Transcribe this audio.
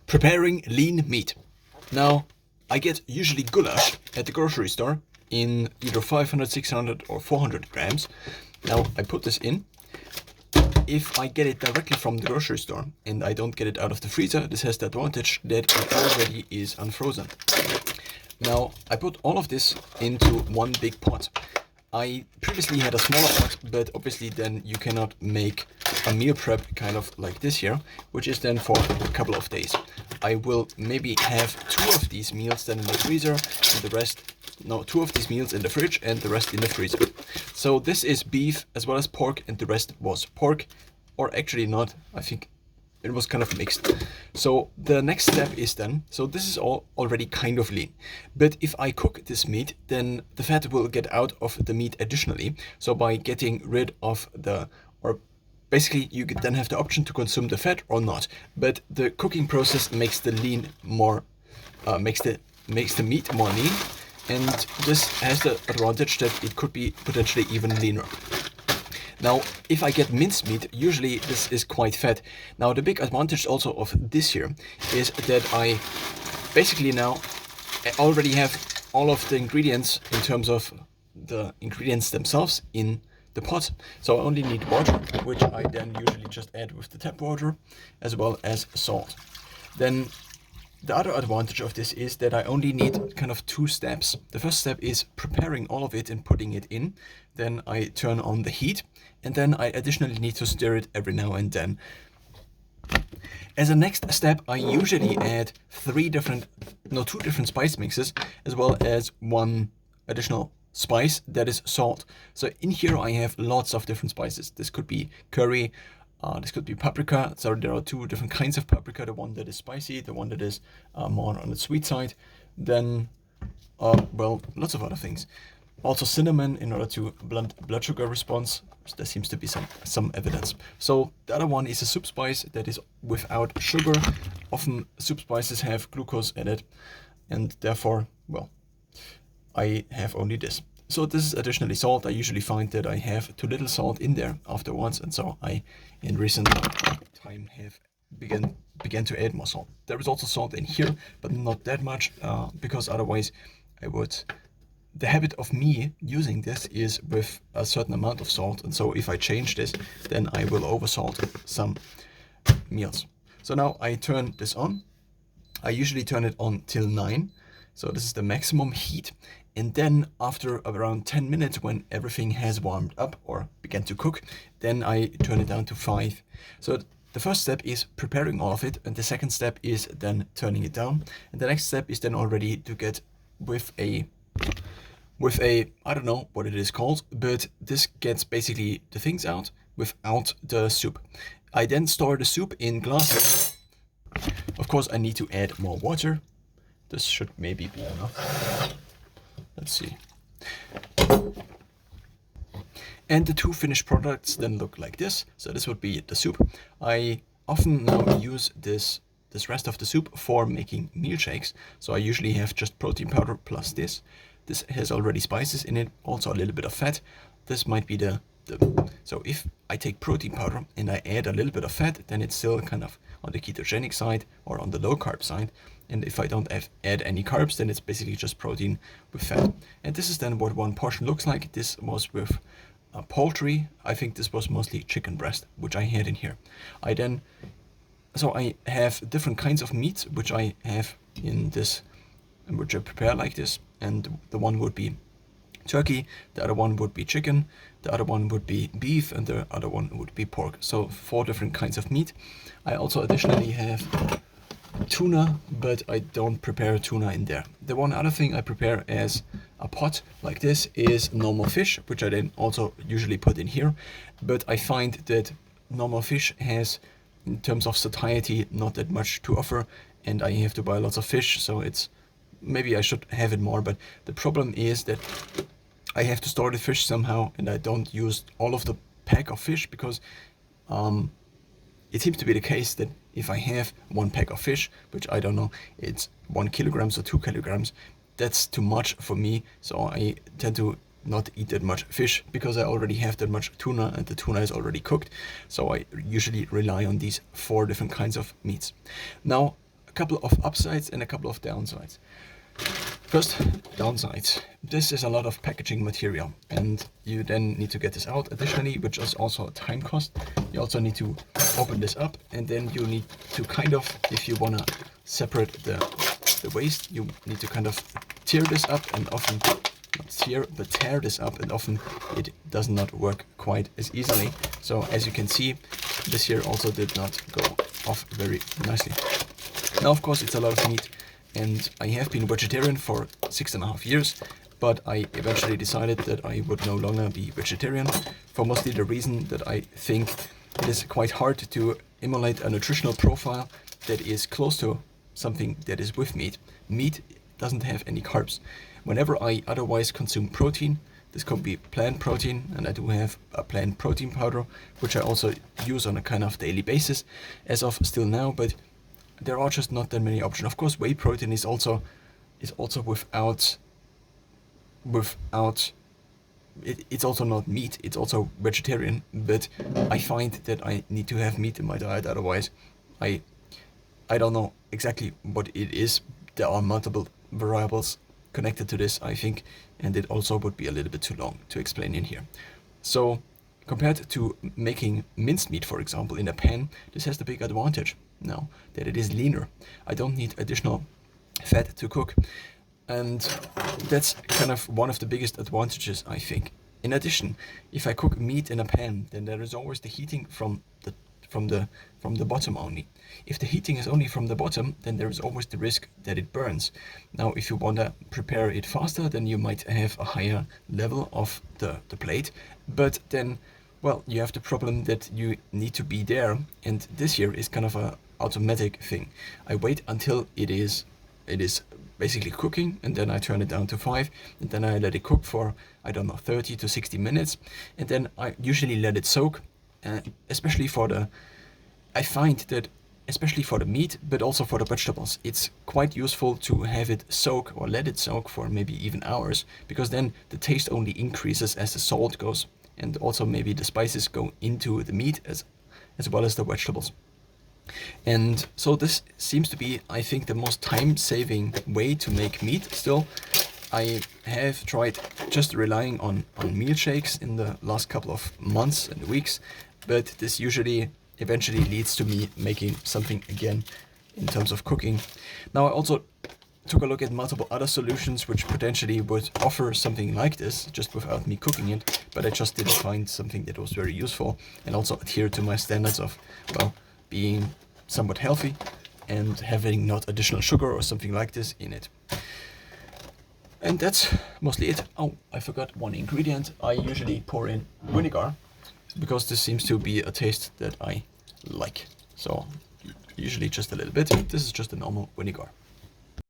Preparing lean meat. Now, I get usually goulash at the grocery store in either 500, 600 or 400 grams. Now, I put this in. If I get it directly from the grocery store and I don't get it out of the freezer, this has the advantage that it already is unfrozen. Now, I put all of this into one big pot. I previously had a smaller pot, but obviously then you cannot make a meal prep kind of like this here, which is then for a couple of days. I will maybe have 2 of these meals then in the freezer and the rest, no, 2 of these meals in the fridge and the rest in the freezer. So this is beef as well as pork, and the rest was pork, or actually not, I think it was kind of mixed. So the next step is then, so this is all already kind of lean, but if I cook this meat, then the fat will get out of the meat additionally. So by getting rid of the, or basically you then have the option to consume the fat or not, but the cooking process makes the lean more, makes the meat more lean, and this has the advantage that it could be potentially even leaner. Now, if I get mincemeat, usually this is quite fat. Now, the big advantage also of this here is that I basically now already have all of the ingredients in terms of the ingredients themselves in the pot. So I only need water, which I then usually just add with the tap water, as well as salt. Then the other advantage of this is that I only need kind of 2 steps. The first step is preparing all of it and putting it in. Then I turn on the heat, and then I additionally need to stir it every now and then. As a next step, I usually add 2 different spice mixes, as well as 1 additional spice that is salt. So in here I have lots of different spices. This could be curry, this could be paprika. So there are 2 different kinds of paprika, the one that is spicy, the one that is more on the sweet side. Then, well, lots of other things. Also cinnamon in order to blunt blood sugar response. There seems to be some evidence. So the other one is a soup spice that is without sugar. Often soup spices have glucose added, and therefore, well, I have only this. So this is additionally salt. I usually find that I have too little salt in there afterwards, and so I, in recent time, have began to add more salt. There is also salt in here, but not that much, because otherwise I would. The habit of me using this is with a certain amount of salt, and so if I change this, then I will oversalt some meals. So now I turn this on. I usually turn it on till 9. So this is the maximum heat. And then after around 10 minutes, when everything has warmed up or began to cook, then I turn it down to 5. So the first step is preparing all of it, and the second step is then turning it down. And the next step is then already to get with a, I don't know what it is called, but this gets basically the things out without the soup. I then store the soup in glasses. Of course, I need to add more water. This should maybe be enough. Let's see. And the 2 finished products then look like this. So this would be the soup. I often now use this rest of the soup for making meal shakes. So I usually have just protein powder plus this. This has already spices in it, also a little bit of fat. This might be so if I take protein powder and I add a little bit of fat, then it's still kind of on the ketogenic side or on the low carb side. And if I don't add any carbs, then it's basically just protein with fat. And this is then what one portion looks like. This was with poultry. I think this was mostly chicken breast, which I had in here. So I have different kinds of meats, which I have in this, which I prepare like this. And the one would be turkey, the other one would be chicken, the other one would be beef, and the other one would be pork. So 4 different kinds of meat. I also additionally have tuna, but I don't prepare tuna in there. The one other thing I prepare as a pot like this is normal fish, which I then also usually put in here. But I find that normal fish has, in terms of satiety, not that much to offer, and I have to buy lots of fish, so it's maybe I should have it more, but the problem is that I have to store the fish somehow, and I don't use all of the pack of fish because it seems to be the case that if I have 1 pack of fish, which I don't know, it's 1 kilogram or 2 kilograms, that's too much for me. So I tend to not eat that much fish because I already have that much tuna, and the tuna is already cooked. So I usually rely on these 4 different kinds of meats. Now, couple of upsides and a couple of downsides. First, downsides. This is a lot of packaging material, and you then need to get this out additionally, which is also a time cost. You also need to open this up, and then you need to kind of, if you want to separate the waste, you need to kind of tear this up, and often not tear, but tear this up, and often it does not work quite as easily. So as you can see, this here also did not go off very nicely. Now, of course, it's a lot of meat, and I have been vegetarian for 6.5 years, but I eventually decided that I would no longer be vegetarian, for mostly the reason that I think it is quite hard to emulate a nutritional profile that is close to something that is with meat. Meat doesn't have any carbs. Whenever I otherwise consume protein, this could be plant protein, and I do have a plant protein powder, which I also use on a kind of daily basis as of still now, but there are just not that many options. Of course, whey protein is also without it's also not meat, it's also vegetarian, but I find that I need to have meat in my diet, otherwise I don't know exactly what it is. There are multiple variables connected to this, I think, and it also would be a little bit too long to explain in here. So compared to making mincemeat, for example, in a pan, this has the big advantage now that it is leaner. I don't need additional fat to cook, and that's kind of one of the biggest advantages, I think. In addition, if I cook meat in a pan, then there is always the heating from the bottom only. If the heating is only from the bottom, then there is always the risk that it burns. Now, if you want to prepare it faster, then you might have a higher level of the plate, but then, well, you have the problem that you need to be there, and this here is kind of a automatic thing. I wait until it is basically cooking, and then I turn it down to 5, and then I let it cook for, I don't know, 30 to 60 minutes, and then I usually let it soak, especially for the meat, but also for the vegetables. It's quite useful to have it soak or let it soak for maybe even hours, because then the taste only increases as the salt goes, and also maybe the spices go into the meat as well as the vegetables. And so this seems to be, I think, the most time-saving way to make meat still. I have tried just relying on meal shakes in the last couple of months and weeks, but this usually eventually leads to me making something again in terms of cooking. Now, I also took a look at multiple other solutions which potentially would offer something like this just without me cooking it, but I just didn't find something that was very useful and also adhere to my standards of, well, being somewhat healthy and having not additional sugar or something like this in it. And that's mostly it. Oh, I forgot one ingredient. I usually pour in vinegar because this seems to be a taste that I like. So usually just a little bit. This is just a normal vinegar.